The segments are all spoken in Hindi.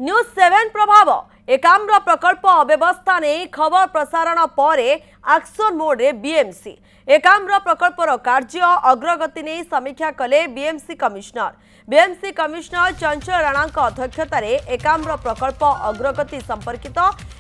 न्यूज 7 प्रभाव एकाम्र प्रकल्प अव्यवस्था नहीं खबर प्रसारण पर एक्शन मोड रे बीएमसी एकाम्र प्रकल्पर कार्य अग्रगति नहीं समीक्षा कले बीएमसी कमिशनर चंचल राणा अध्यक्षतार एकाम्र प्रकल्प अग्रगति संपर्कित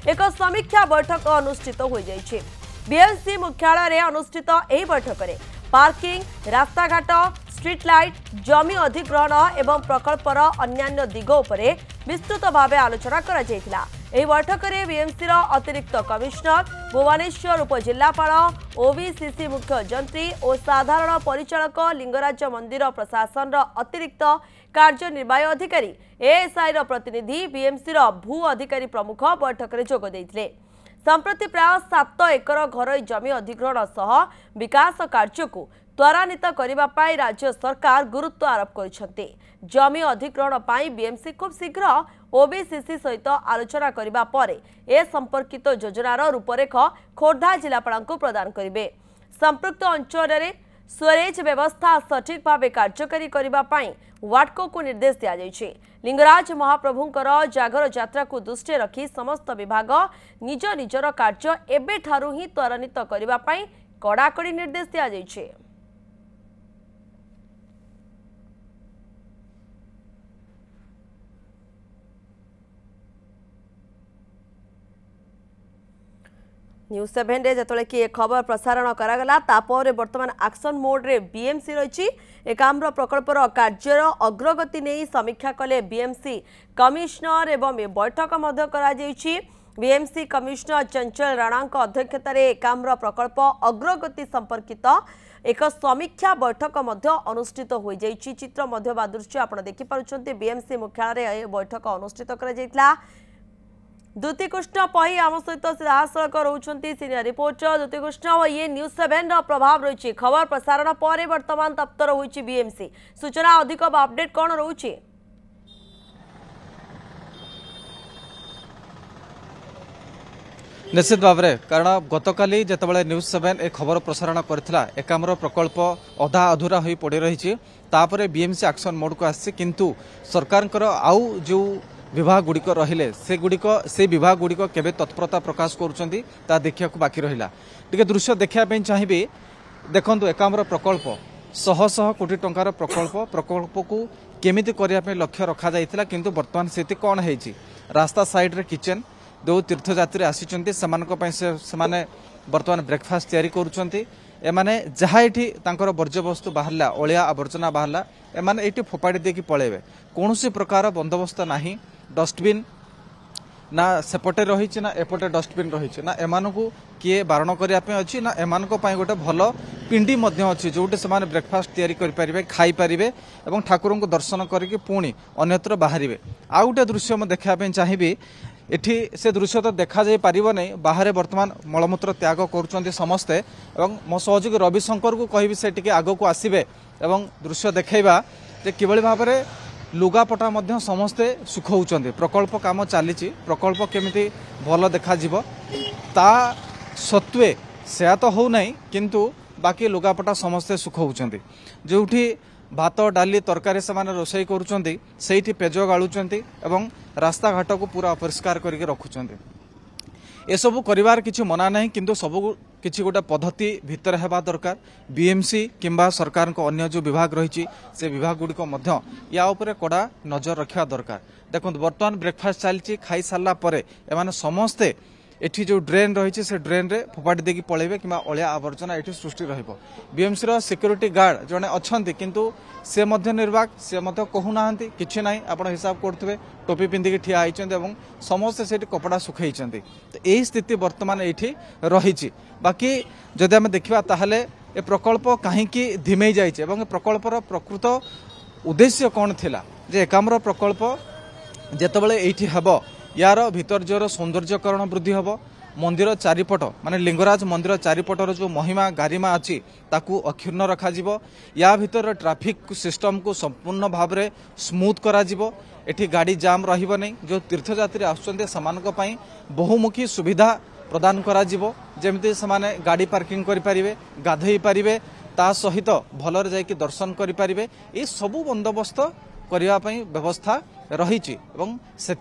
एक समीक्षा बैठक अनुष्ठित हो जाइए। बीएमसी मुख्यालय रे अनुष्ठित एही बैठक रे पार्किंग रास्ताघाट स्ट्रीट लाइट जमी अधिग्रहण एवं प्रकल्पर अन्यान्य दिग उपरे विस्तृत भाव आलोचना करा जायतिला। एही बैठक में बीएमसी अतिरिक्त कमिशनर भुवनेश्वर उपजिल्लापाल ओबीसीसी मुख्य जंत्री और साधारण परिचालक लिंगराज मंदिर प्रशासन अतिरिक्त कार्यनिर्वाही अधिकारी एएसआई प्रतिनिधि बीएमसी भू अधिकारी प्रमुख बैठक में जोग देइथिले। संप्रति प्राय 7 एकर घर जमी अधिग्रहण सह विकास कार्य को त्वरान्वित करने राज्य सरकार गुरुत्व आरोप कर जमी अधिग्रहण पर बीएमसी खूब शीघ्र ओबीसीसी सहित आलोचना करने पर ए संपर्कित योजनार रूपरेख खोर्धा जिलापाल को प्रदान करेंगे। संपृक्त अंचल में स्वेरेज व्यवस्था सठिक भाव कार्यकारी करने वाटको को निर्देश दिया जायछि। लिंगराज महाप्रभुंकर जागर यात्रा को दृष्टि रखी समस्त विभाग निज निजर कार्य एबेठारु ही त्वरान्वित करने कड़ाकड़ी निर्देश दिया जायछि। न्यूज 7 रे जतले कि खबर प्रसारण करागला तापर वर्तमान एक्शन मोड रे बीएमसी रही एकाम्र प्रकल्पर कार्यर अग्रगति नहीं समीक्षा कले बीएमसी कमिशनर एवं बैठक बीएमसी कमिशनर चंचल राणा अध्यक्षतार एकाम्र प्रकल्प अग्रगति संपर्कित एक समीक्षा बैठक अनुष्ठित हो जाइछि। चित्र दृश्य आप देखिपुंट बीएमसी मुख्यालय बैठक अनुष्ठित करा। द्युति कृष्ण पही आम सहित सीधासख रोचंती सीनियर रिपोर्टर द्युति कृष्ण। ये न्यूज 7 प्रभाव रही खबर प्रसारण पर वर्तमान तप्तर होइछि बीएमसी सूचना अधिक अपडेट कौन रोचे? निश्चित भाव में कारण गतकाली जितेबाला न्यूज 7 ए खबर प्रसारण करथिला एकाम्र प्रकल्प अधा अधूरा हो पड़ी रही तापर बीएमसी एक्शन मोड को आसी किंतु सरकार आउ जो विभाग गुड़िक रहिले से विभाग गुड़िक केबे तत्परता प्रकाश करुछंती ता देखिया को बाकी रहिला। टिके दृश्य देखिया पे चाहिबे देखंतु एकाम्र प्रकल्प शह शह कोटी टंकार प्रकल्प को केमिति करिया पे लक्ष्य रखा जाइतिला किंतु वर्तमान स्थिति कोन हेछि रास्ता साइड रे किचन दो तीर्थयात्री आसीचंती समानक पय से माने वर्तमान ब्रेकफास्ट तयारी करूछंती एमाने जहा एठी तांकर वर्ज्य वस्तु बाहरला ओलिया आवर्जना बाहरला एमाने एठी फोपाड़ी देकी पळेबे कोनोसी प्रकार बंदोबस्त नाही डस्टबिन ना सेपटे रही ना एपटे डस्टबिन रही ना एमानकु किए बारण करने अच्छी ना एमानक गोटे भल पिंडी अच्छी जोटे से ब्रेकफास्ट तैयारी करें खाई पारे और ठाकुर को दर्शन करके पुणी अन्यत्र बाहर आउ गोटे दृश्य देखापी चाहिए एठी से दृश्य तो देखा जाई पारिबो नहीं बाहर वर्तमान मलमूत्र त्याग करुचंती समस्ते एवं मो सहयोगी रविशंकर को कहि से टिके आगो को आसीबे एवं दृश्य देखैबा जे किबळी भाबरे लुगापटा मध्य समस्ते सुखौचंती प्रकल्प काम चली प्रकल्प केमिति भल देखा जीवो ता सत्वे से तो हो नहीं किंतु बाकी लुगापटा समस्ते सुखौचंती जोठी भात डाली तरकारी से रोषे करुचंती सेठी पेज गालुचंती एवं रास्ता घाट को पूरा अपरिष्कार करके रखुचंती एसबू करिवार किछि मना नहीं किंतु सबू किछि गोटे पद्धति भितर हेबा दरकार बीएमसी किंबा सरकार को अन्य जो विभाग रही से विभाग गुड़िक मध्य या उपरे कड़ा नजर रखा दरकार। देखो वर्तमान ब्रेकफास्ट चलती खाई सारा पर एमाने समस्ते एठी जो ड्रेन रही से ड्रेन रे फोपाड़ी देकी पळेबे किंबा अलिया आवर्जना एठी सृष्टि रहिबो। बीएमसी रो सिक्योरिटी गार्ड जने अछंती किंतु से मध्य निर्वाक से मध्य कहू नाहंती किछि नाही आपण हिसाब करथबे टोपी पिंदी ठिया आइचंती एवं समस्त सेठी कपड़ा सुखैचंती तो एही स्थिति वर्तमान एठी रहिछि। बाकी जदि हम देखिबा ताहले ए प्रकल्प काहेकि धिमेई जाइछे एवं प्रकल्पर प्रकृत उद्देश्य कोन थिला जे एकाम्र प्रकल्प जेतबेले एठी हेबो यार भितर्जर सौंदर्यकरण वृद्धि हम मंदिर चारिपट माने लिंगराज मंदिर चारिपटर जो महिमा गारिमा अच्छी ताकू अक्षुण्ण रखा या भितर ट्रैफिक सिस्टम को संपूर्ण भाव में स्मूथ करा एठी गाड़ी जाम रहिबो नहीं जो तीर्थयात्री आसुचंते समानक पई बहुमुखी सुविधा प्रदान करा जेमिति समाने गाड़ी पार्किंग करि परिबे गाधई परिबे ता सहित भलरे जाइकि दर्शन करि परिबे ए सबु बंदोबस्त करने व्यवस्था रही से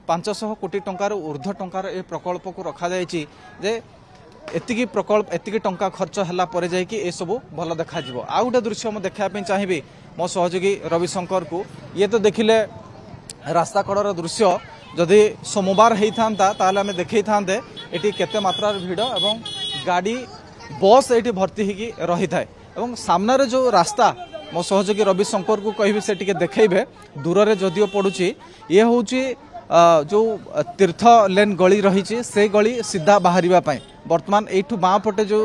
500 कोटी टंकार ऊर्ध्व टंकार ए प्रकल्प को रखा जायछि जे एतिकी प्रकल्प एतिकी टंका खर्च हला परे जाय कि ए सब भल देखा जिवो। आ गोटे दृश्य म देखा पे चाहिबी मो सहयोगी रविशंकर को। ये तो देखिले रास्ता कड़र दृश्य जदि सोमवार होता ताले आम देखई थांते एटी केते मात्रार भीड़ एवं गाड़ी बस एटी भर्ती होगी रही थाए एवं सामने जो रास्ता मो सहयोगी रविशंकर को कहि से टिके देखैबे दूर रे जदियो पड़ुची ये होची जो तीर्थ लेन गली रही से गली सीधा बाहरिबा पई वर्तमान एठू बाँ पटे जो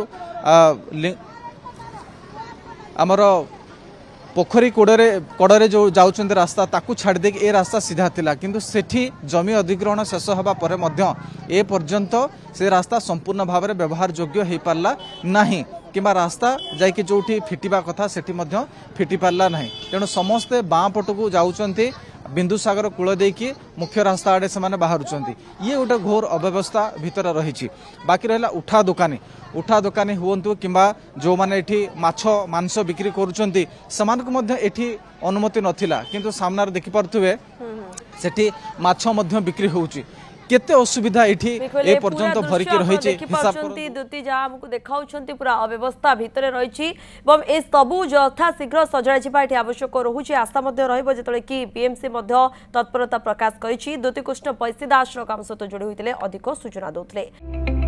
आमर पोखरी कड़े जो जाउछन्ते रास्ता ताकू छाड़ दे ए रास्ता सीधा थिला किंतु सेठी जमी अधिग्रहण शेष हबा परे मध्य ए पर्यंत से रास्ता संपूर्ण भाव में व्यवहार योग्य हो पारला नहीं किंबा रास्ता जाइके जोठी फिटिबा कथा सेठी मध्य फिटि पारला नहीं। तेणु समस्ते बाँ पटकू जाउछन्ते बिंदुसागर कूल देकी मुख्य रास्ता आड़े से बाहरुचंती। ये गोटे घोर अव्यवस्था भितर रही। बाकी रहा उठा दोकानी हुंतु किंबा जो माने एठी माछ मांस बिक्री करूचंती समानक मध्य एठी अनुमति नथिला किंतु सामनार देखि परथुवे सेठी माछ मध्य बिक्री होउची। केते असुविधा एठी ए पर्यंत भरिकी रहिछि हिसाब करंती दुती जा हमकु देखाउछंती पूरा अव्यवस्था भितरे रहिछि एवं ए सबु यथा शीघ्र सजड़ा छिबा एठी आवश्यक रहुछि। आशा मध्य रहइबो जेतले कि बीएमसी मध्य तत्परता प्रकाश करिछि। दुती कृष्ण पैसी दास रो काम सहित जोड़ी होइतिले अधिक सूचना दउतले।